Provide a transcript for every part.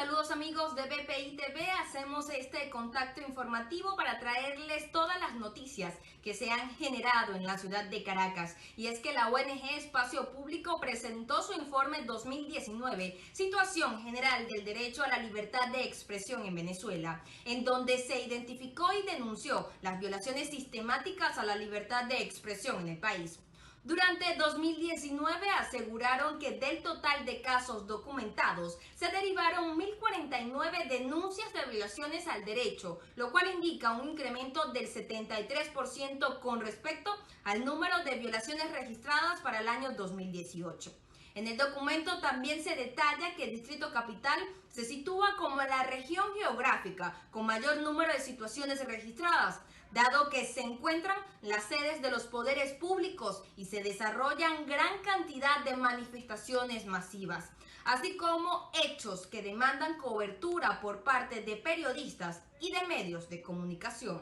Saludos amigos de BPI TV, hacemos este contacto informativo para traerles todas las noticias que se han generado en la ciudad de Caracas. Y es que la ONG Espacio Público presentó su informe 2019, Situación General del Derecho a la Libertad de Expresión en Venezuela, en donde se identificó y denunció las violaciones sistemáticas a la libertad de expresión en el país. Durante 2019 aseguraron que del total de casos documentados se derivaron 1.049 denuncias de violaciones al derecho, lo cual indica un incremento del 73% con respecto al número de violaciones registradas para el año 2018. En el documento también se detalla que el Distrito Capital se sitúa como la región geográfica con mayor número de situaciones registradas, dado que se encuentran las sedes de los poderes públicos y se desarrollan gran cantidad de manifestaciones masivas, así como hechos que demandan cobertura por parte de periodistas y de medios de comunicación.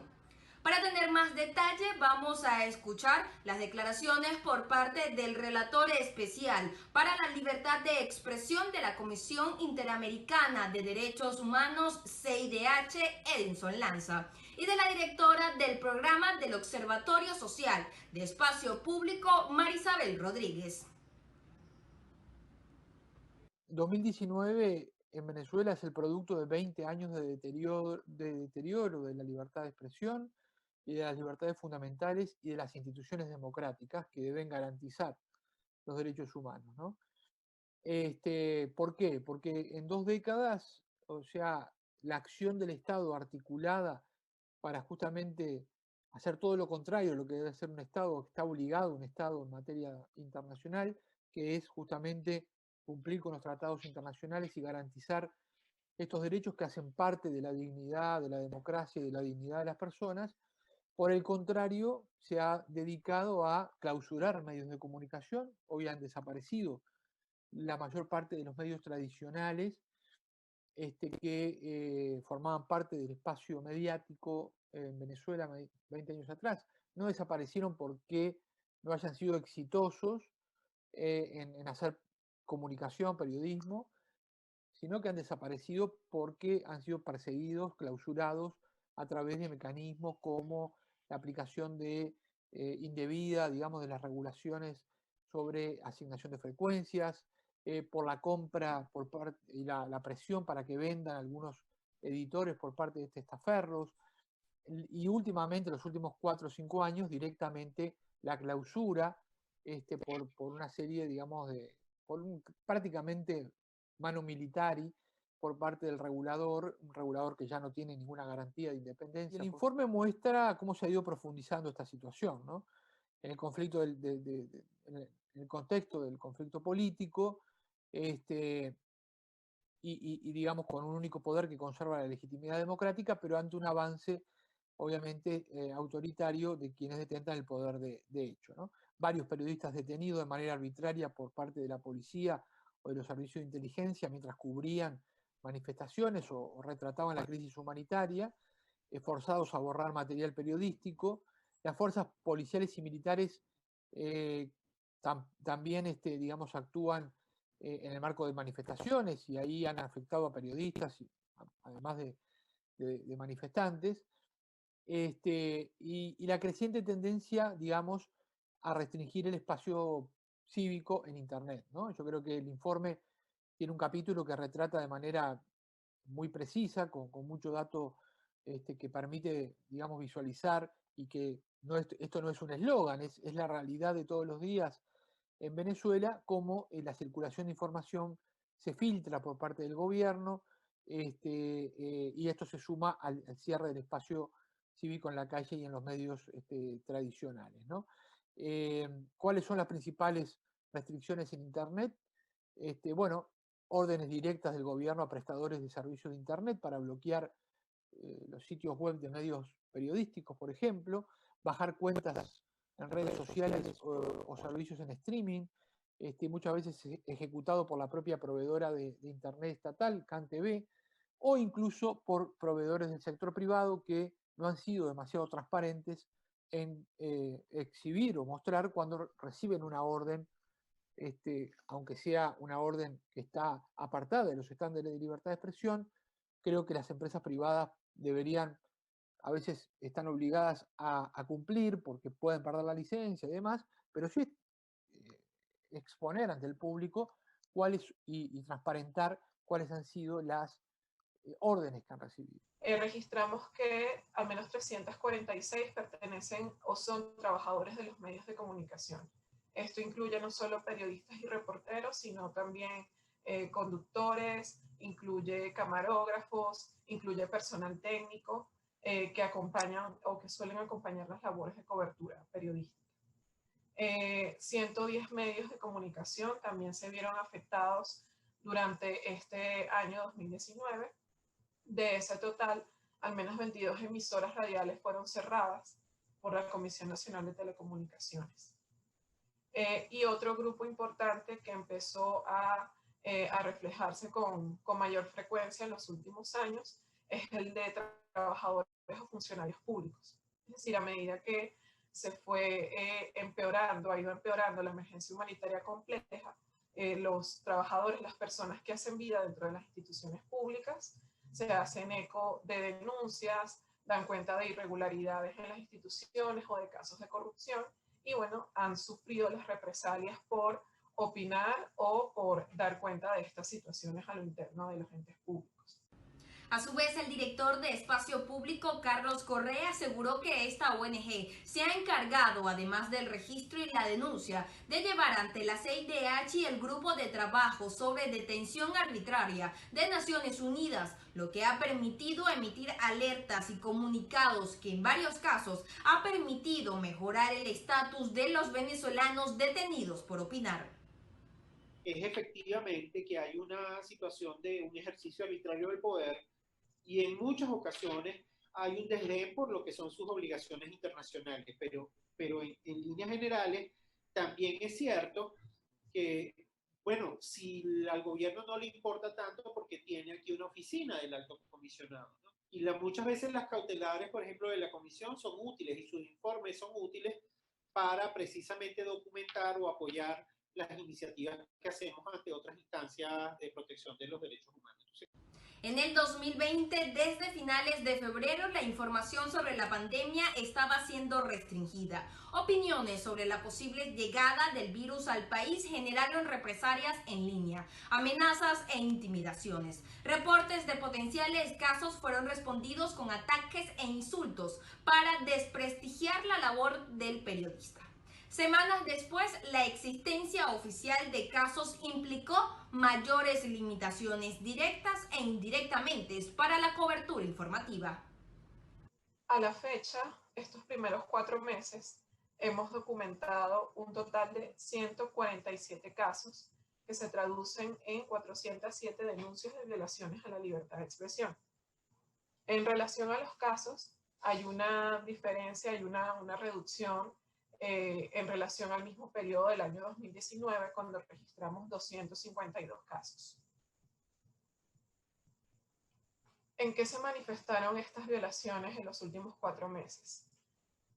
Para tener más detalle, vamos a escuchar las declaraciones por parte del relator especial para la libertad de expresión de la Comisión Interamericana de Derechos Humanos, CIDH, Edinson Lanza, y de la directora del programa del Observatorio Social de Espacio Público, Marisabel Rodríguez. 2019 en Venezuela es el producto de 20 años de deterioro de la libertad de expresión y de las libertades fundamentales y de las instituciones democráticas que deben garantizar los derechos humanos, ¿no? ¿Por qué? Porque en 2 décadas, o sea, la acción del Estado articulada para justamente hacer todo lo contrario, lo que debe ser un Estado, que está obligado un Estado en materia internacional, que es justamente cumplir con los tratados internacionales y garantizar estos derechos que hacen parte de la dignidad, de la democracia y de la dignidad de las personas. Por el contrario, se ha dedicado a clausurar medios de comunicación, hoy han desaparecido la mayor parte de los medios tradicionales que formaban parte del espacio mediático en Venezuela 20 años atrás. No desaparecieron porque no hayan sido exitosos en hacer comunicación, periodismo, sino que han desaparecido porque han sido perseguidos, clausurados a través de mecanismos como la aplicación de indebida, digamos, de las regulaciones sobre asignación de frecuencias, por la compra por y la presión para que vendan algunos editores por parte de testaferros, y últimamente, los últimos 4 o 5 años, directamente la clausura por una serie, digamos, por prácticamente mano militari por parte del regulador, un regulador que ya no tiene ninguna garantía de independencia. Y el informe muestra cómo se ha ido profundizando esta situación, ¿no? En el conflicto en el contexto del conflicto político, y digamos con un único poder que conserva la legitimidad democrática, pero ante un avance obviamente autoritario de quienes detentan el poder de hecho, ¿no? Varios periodistas detenidos de manera arbitraria por parte de la policía o de los servicios de inteligencia mientras cubrían manifestaciones o retrataban la crisis humanitaria, forzados a borrar material periodístico. Las fuerzas policiales y militares eh, también, digamos, actúan en el marco de manifestaciones y ahí han afectado a periodistas, además de manifestantes. Y la creciente tendencia, digamos, a restringir el espacio cívico en Internet, ¿no? Yo creo que el informe tiene un capítulo que retrata de manera muy precisa, con mucho dato que permite, digamos, visualizar y que esto no es un eslogan, es la realidad de todos los días en Venezuela, cómo la circulación de información se filtra por parte del gobierno, y esto se suma al cierre del espacio cívico en la calle y en los medios tradicionales, ¿no? ¿Cuáles son las principales restricciones en Internet? Bueno, órdenes directas del gobierno a prestadores de servicios de Internet para bloquear los sitios web de medios periodísticos, por ejemplo, bajar cuentas en redes sociales o servicios en streaming, muchas veces ejecutado por la propia proveedora de Internet estatal, CanTV, o incluso por proveedores del sector privado que no han sido demasiado transparentes en exhibir o mostrar cuando reciben una orden aunque sea una orden que está apartada de los estándares de libertad de expresión, creo que las empresas privadas deberían, a veces están obligadas a cumplir porque pueden perder la licencia y demás, pero sí exponer ante el público cuáles y transparentar cuáles han sido las órdenes que han recibido. Registramos que al menos 346 pertenecen o son trabajadores de los medios de comunicación. Esto incluye no solo periodistas y reporteros, sino también conductores, incluye camarógrafos, incluye personal técnico que acompañan o que suelen acompañar las labores de cobertura periodística. 110 medios de comunicación también se vieron afectados durante este año 2019. De ese total, al menos 22 emisoras radiales fueron cerradas por la Comisión Nacional de Telecomunicaciones. Y otro grupo importante que empezó a reflejarse con mayor frecuencia en los últimos años es el de trabajadores o funcionarios públicos. Es decir, a medida que se fue empeorando, ha ido empeorando la emergencia humanitaria compleja, los trabajadores, las personas que hacen vida dentro de las instituciones públicas, se hacen eco de denuncias, dan cuenta de irregularidades en las instituciones o de casos de corrupción y bueno, han sufrido las represalias por opinar o por dar cuenta de estas situaciones a lo interno de los entes públicos. A su vez, el director de Espacio Público, Carlos Correa, aseguró que esta ONG se ha encargado, además del registro y la denuncia, de llevar ante la CIDH y el Grupo de Trabajo sobre Detención Arbitraria de Naciones Unidas, lo que ha permitido emitir alertas y comunicados que en varios casos ha permitido mejorar el estatus de los venezolanos detenidos por opinar. Es efectivamente que hay una situación de un ejercicio arbitrario del poder y en muchas ocasiones hay un desdén por lo que son sus obligaciones internacionales, pero en líneas generales también es cierto que, bueno, si al gobierno no le importa tanto porque tiene aquí una oficina del alto comisionado, ¿no? Y muchas veces las cautelares, por ejemplo, de la comisión son útiles y sus informes son útiles para precisamente documentar o apoyar las iniciativas que hacemos ante otras instancias de protección de los derechos humanos. Entonces, en el 2020, desde finales de febrero, la información sobre la pandemia estaba siendo restringida. Opiniones sobre la posible llegada del virus al país generaron represalias en línea, amenazas e intimidaciones. Reportes de potenciales casos fueron respondidos con ataques e insultos para desprestigiar la labor del periodista. Semanas después, la existencia oficial de casos implicó mayores limitaciones directas e indirectamente para la cobertura informativa. A la fecha, estos primeros 4 meses, hemos documentado un total de 147 casos que se traducen en 407 denuncias de violaciones a la libertad de expresión. En relación a los casos, hay una diferencia, hay una reducción en relación al mismo periodo del año 2019, cuando registramos 252 casos. ¿En qué se manifestaron estas violaciones en los últimos 4 meses?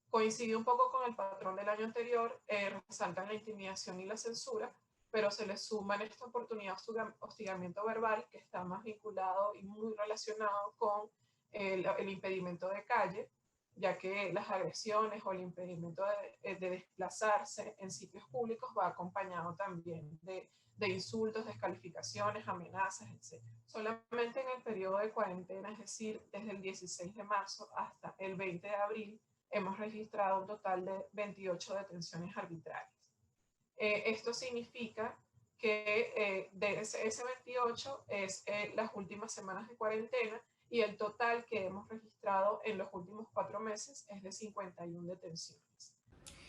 Coincide un poco con el patrón del año anterior, resaltan la intimidación y la censura, pero se les suma en esta oportunidad hostigamiento verbal, que está más vinculado y muy relacionado con el impedimento de calle, ya que las agresiones o el impedimento de desplazarse en sitios públicos va acompañado también de insultos, descalificaciones, amenazas, etc. Solamente en el periodo de cuarentena, es decir, desde el 16 de marzo hasta el 20 de abril, hemos registrado un total de 28 detenciones arbitrarias. Esto significa que de ese 28 es las últimas semanas de cuarentena, y el total que hemos registrado en los últimos 4 meses es de 51 detenciones.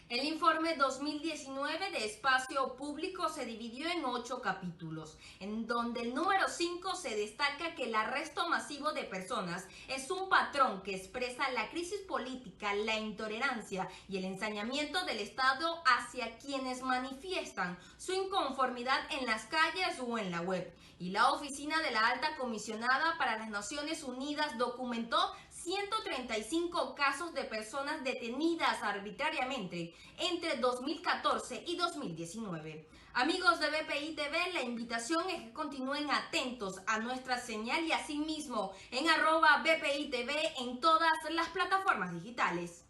El informe 2019 de Espacio Público se dividió en 8 capítulos, en donde el número 5 se destaca que el arresto masivo de personas es un patrón que expresa la crisis política, la intolerancia y el ensañamiento del Estado hacia quienes manifiestan su inconformidad en las calles o en la web. Y la Oficina de la Alta Comisionada para las Naciones Unidas documentó 135 casos de personas detenidas arbitrariamente entre 2014 y 2019. Amigos de BPI TV, la invitación es que continúen atentos a nuestra señal y asimismo en @BPI TV en todas las plataformas digitales.